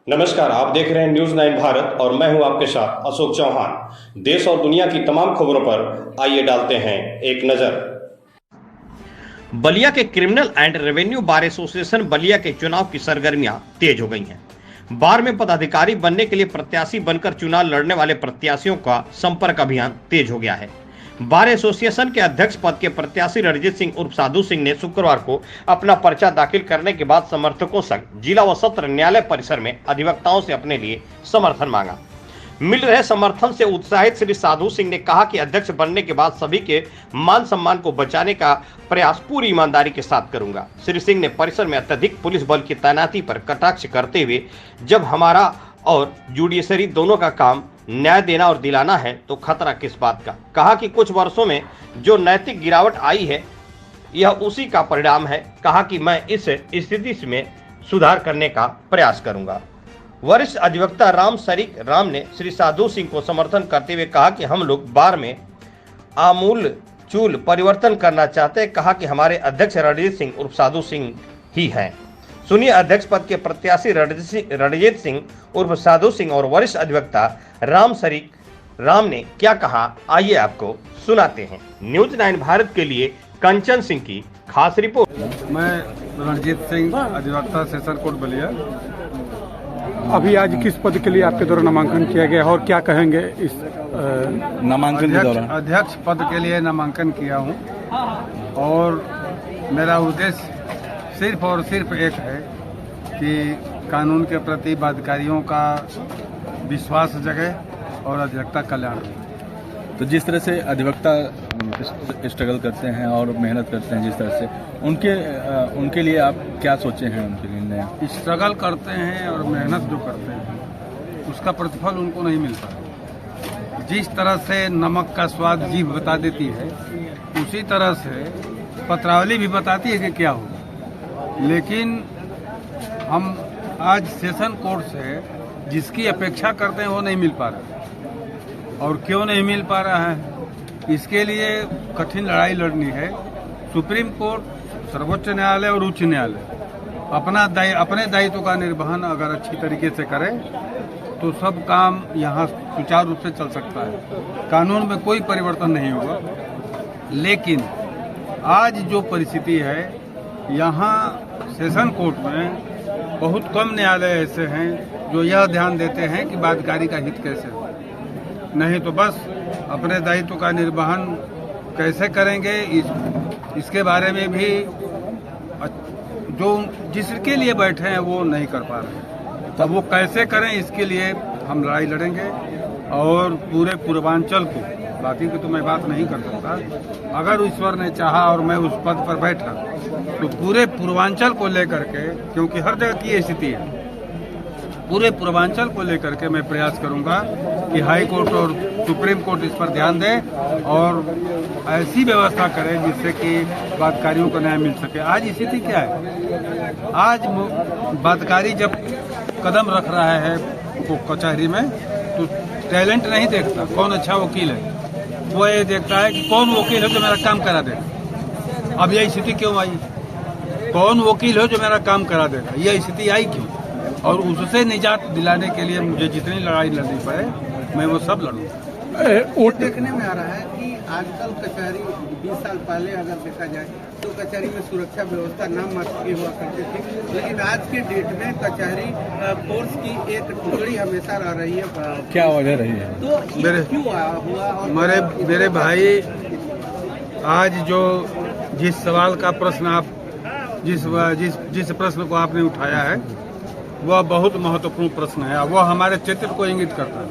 नमस्कार, आप देख रहे हैं न्यूज 9 भारत और मैं हूं आपके साथ अशोक चौहान। देश और दुनिया की तमाम खबरों पर आइए डालते हैं एक नजर। बलिया के criminal and revenue bar association Ballia के चुनाव की सरगर्मियां तेज हो गई हैं। बार में पदाधिकारी बनने के लिए प्रत्याशी बनकर चुनाव लड़ने वाले प्रत्याशियों का संपर्क अभियान तेज हो गया है। बार एसोसिएशन के अध्यक्ष पद के प्रत्याशी रणजीत सिंह उर्फ साधु सिंह ने शुक्रवार को अपना पर्चा दाखिल करने के बाद समर्थकों संग जिला व सत्र न्यायालय परिसर में अधिवक्ताओं से अपने लिए समर्थन मांगा। मिल रहे समर्थन से उत्साहित श्री साधु सिंह ने कहा कि अध्यक्ष बनने के बाद सभी के मान सम्मान को बचाने का प्रयास पूरी ईमानदारी के साथ करूंगा। श्री सिंह ने परिसर में अत्यधिक पुलिस बल की तैनाती पर कटाक्ष करते हुए जब हमारा और जुडिशरी दोनों का काम न्याय देना और दिलाना है तो खतरा किस बात का। कहा कि कुछ वर्षों में जो नैतिक गिरावट आई है यह उसी का परिणाम है। कहा कि मैं इस स्थिति में सुधार करने का प्रयास करूंगा। वरिष्ठ अधिवक्ता राम शरीक राम ने श्री साधु सिंह को समर्थन करते हुए कहा कि हम लोग बार में आमूल चूल परिवर्तन करना चाहते हैं। कहा कि हमारे अध्यक्ष रणजीत सिंह उर्फ साधु सिंह ही हैं। सुनिए अध्यक्ष पद के प्रत्याशी रणजीत सिंह उर्फ साधु सिंह और वरिष्ठ अधिवक्ता राम शरीक राम ने क्या कहा, आइए आपको सुनाते हैं। न्यूज 9 भारत के लिए कंचन सिंह की खास रिपोर्ट। मैं रणजीत सिंह, अधिवक्ता सेशन कोर्ट बलिया। अभी आज किस पद के लिए आपके द्वारा नामांकन किया गया और क्या कहेंगे इस नामांकन के दौरान? अध्यक्ष पद के लिए नामांकन किया हूं और मेरा उद्देश्य सिर्फ और सिर्फ एक है कि कानून के प्रति बाध्यकारियों का विश्वास जगे और अधिवक्ता कल्याण। तो जिस तरह से अधिवक्ता स्ट्रगल करते हैं और मेहनत करते हैं, जिस तरह से उनके लिए आप क्या सोचे हैं? उनके लिए नया स्ट्रगल करते हैं और मेहनत जो करते हैं उसका प्रतिफल उनको नहीं मिलता। जिस तरह से नमक का स्वाद जीभ बता देती है उसी तरह से पत्रावली भी बताती है कि क्या होगा। लेकिन हम आज सेशन कोर्ट से जिसकी अपेक्षा करते हैं वो नहीं मिल पा रहा। और क्यों नहीं मिल पा रहा है, इसके लिए कठिन लड़ाई लड़नी है। सुप्रीम कोर्ट, सर्वोच्च न्यायालय और उच्च न्यायालय अपने दायित्व का निर्वहन अगर अच्छी तरीके से करे तो सब काम यहाँ सुचारू रूप से चल सकता है। कानून में कोई परिवर्तन नहीं होगा। लेकिन आज जो परिस्थिति है, यहाँ सेशन कोर्ट में बहुत कम न्यायालय ऐसे हैं जो यह ध्यान देते हैं कि बाध्यकारी का हित कैसे हो। नहीं तो बस अपने दायित्व का निर्वहन कैसे करेंगे इसके बारे में भी जो जिसके लिए बैठे हैं वो नहीं कर पा रहे। तब वो कैसे करें इसके लिए हम लड़ाई लड़ेंगे और पूरे पूर्वांचल को, बाकी की तो मैं बात नहीं कर सकता। अगर ईश्वर ने चाहा और मैं उस पद पर बैठा तो पूरे पूर्वांचल को लेकर के, क्योंकि हर जगह की स्थिति है, पूरे पूर्वांचल को लेकर के मैं प्रयास करूंगा कि हाई कोर्ट और सुप्रीम कोर्ट इस पर ध्यान दे और ऐसी व्यवस्था करे जिससे कि बाध्यकारियों को न्याय मिल सके। आज स्थिति क्या है, आज बाध्यकारी जब कदम रख रहा है कचहरी में तो टैलेंट नहीं देखता कौन अच्छा वकील है, वो ये देखता है कि कौन वकील है जो मेरा काम करा देगा। अब यह स्थिति क्यों आई, कौन वकील है जो मेरा काम करा देगा, यह स्थिति आई क्यों? और उससे निजात दिलाने के लिए मुझे जितनी लड़ाई लड़नी पड़े मैं वो सब लड़ूंगा। देखने में आ रहा है कि आजकल कचहरी 20 साल पहले अगर देखा जाए तो कचहरी में सुरक्षा व्यवस्था नाम मात्र की हुआ करती थी, लेकिन आज के डेट में कचहरी फोर्स की एक टुकड़ी हमेशा रह रही है। क्या वजह रही है? तो क्यों हुआ? मेरे भाई, आज जो जिस सवाल का प्रश्न आप जिस प्रश्न को आपने उठाया है वह बहुत महत्वपूर्ण प्रश्न है। वह हमारे चरित्र को इंगित करता है,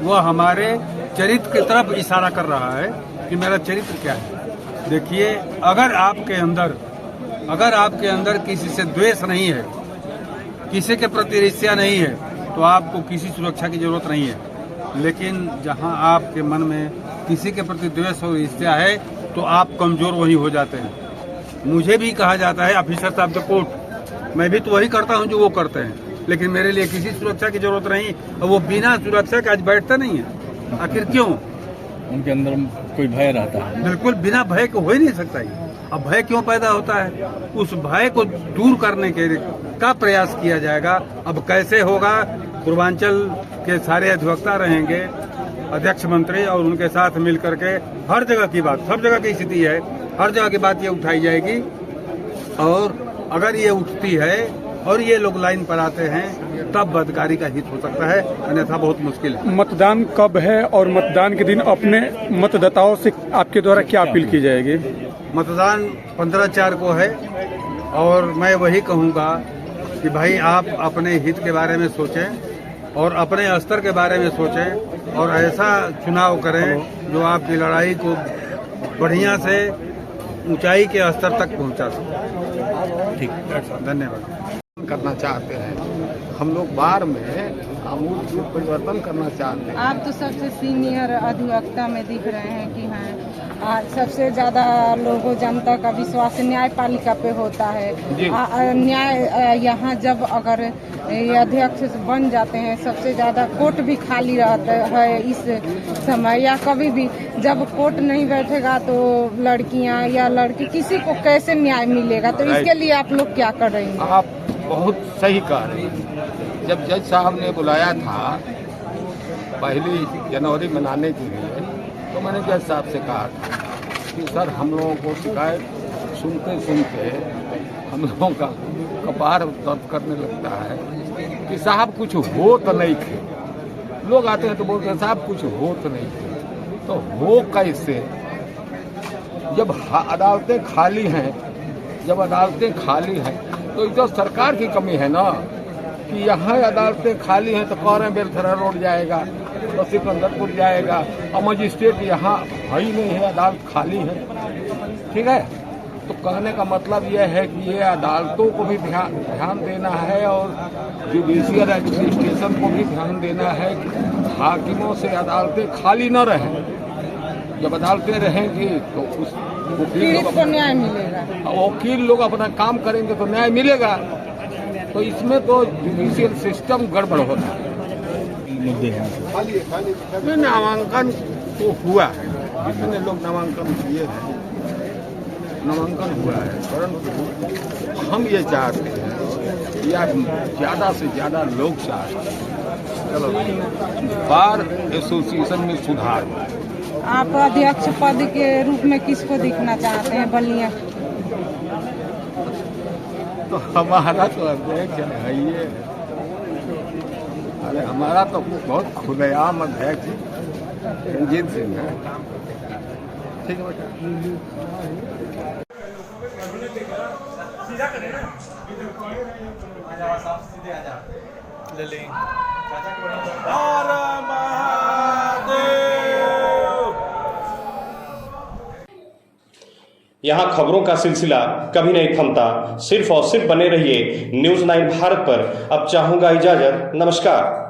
वह हमारे चरित्र की तरफ इशारा कर रहा है कि मेरा चरित्र क्या है। देखिए, अगर आपके अंदर किसी से द्वेष नहीं है, किसी के प्रति ईर्ष्या नहीं है तो आपको किसी सुरक्षा की जरूरत नहीं है। लेकिन जहां आपके मन में किसी के प्रति द्वेष और ईर्ष्या है तो आप कमजोर वही हो जाते हैं। मुझे भी कहा जाता है ऑफिसर साहब द कोर्ट, मैं भी तो वही करता हूं जो वो करते हैं, लेकिन मेरे लिए किसी सुरक्षा की जरूरत नहीं। और वो बिना सुरक्षा के आज बैठते नहीं है। आखिर क्यों? उनके अंदर कोई भय रहता है। बिल्कुल बिना भय के हो ही नहीं सकता ये। अब भय क्यों पैदा होता है? उस भय को दूर करने के का प्रयास किया जाएगा। अब कैसे होगा? पूर्वांचल के सारे अधिवक्ता रहेंगे, अध्यक्ष मंत्री, और उनके साथ मिलकर के हर जगह की बात, सब जगह की स्थिति है, हर जगह की बात ये उठाई जाएगी। और अगर ये उठती है और ये लोग लाइन पर आते हैं तब बदकारी का हित हो सकता है, अन्यथा बहुत मुश्किल है। मतदान कब है और मतदान के दिन अपने मतदाताओं से आपके द्वारा क्या अपील की जाएगी? मतदान 15/4 को है और मैं वही कहूँगा कि भाई आप अपने हित के बारे में सोचें और अपने स्तर के बारे में सोचें और ऐसा चुनाव करें जो आपकी लड़ाई को बढ़िया से ऊंचाई के स्तर तक पहुंचा सके। ठीक, धन्यवाद। करना चाहते हैं हम लोग बार में आमूल परिवर्तन करना चाहते हैं। आप तो सबसे सीनियर अधिवक्ता में दिख रहे हैं कि हाँ सबसे ज्यादा लोगों जनता का विश्वास न्यायपालिका पे होता है। न्याय यहाँ जब अगर ये अध्यक्ष बन जाते हैं सबसे ज्यादा कोर्ट भी खाली रहता है इस समय, या कभी भी जब कोर्ट नहीं बैठेगा तो लड़कियां या लड़की किसी को कैसे न्याय मिलेगा? तो इसके लिए आप लोग क्या कर रहे हैं? आप बहुत सही कह रहे हैं। जब जज साहब ने बुलाया था 1 जनवरी मनाने के लिए तो मैंने जज साहब से कहा था कि सर हम लोगों को शिकायत सुनते सुनते हम लोगों का कपार दर्द करने लगता है कि साहब कुछ हो तो नहीं थे। लोग आते हैं तो बोलते हैं साहब कुछ हो तो नहीं थे। तो हो कैसे जब अदालतें खाली हैं? जब अदालतें खाली हैं तो ये तो सरकार की कमी है ना कि यहाँ अदालतें खाली हैं तो कह रहे हैं बेलथरा रोड जाएगा, तो सिकंदरपुर जाएगा, और मजिस्ट्रेट यहाँ है ही नहीं है, अदालत खाली है। ठीक है, तो कहने का मतलब यह है कि ये अदालतों को भी ध्यान देना है और जुडिशियल एडमिनिस्ट्रेशन को भी ध्यान देना है कि हाकिमों से अदालतें खाली न रहें। जब अदालतें रहेंगी तो उस पीड़ित को न्याय मिलेगा, वकील लोग अपना काम करेंगे तो न्याय मिलेगा। तो इसमें तो जुडिशियल सिस्टम गड़बड़ होता है। नामांकन तो हुआ है, जितने लोग नामांकन किए हैं नामांकन हुआ है, परंतु हम ये चाहते हैं या ज़्यादा से ज़्यादा लोग चाहते हैं चलो बार एसोसिएशन में सुधार हो। आप अध्यक्ष पद के रूप में किसको दिखना चाहते हैं बलिया? तो हमारा तो अध्यक्ष है ये, अरे हमारा तो बहुत खुलेआम अध्यक्ष रंजीत सिंह है। ठीक है बेटा, यहाँ खबरों का सिलसिला कभी नहीं थमता। सिर्फ और सिर्फ बने रहिए न्यूज़ 9 भारत पर। अब चाहूंगा इजाजत, नमस्कार।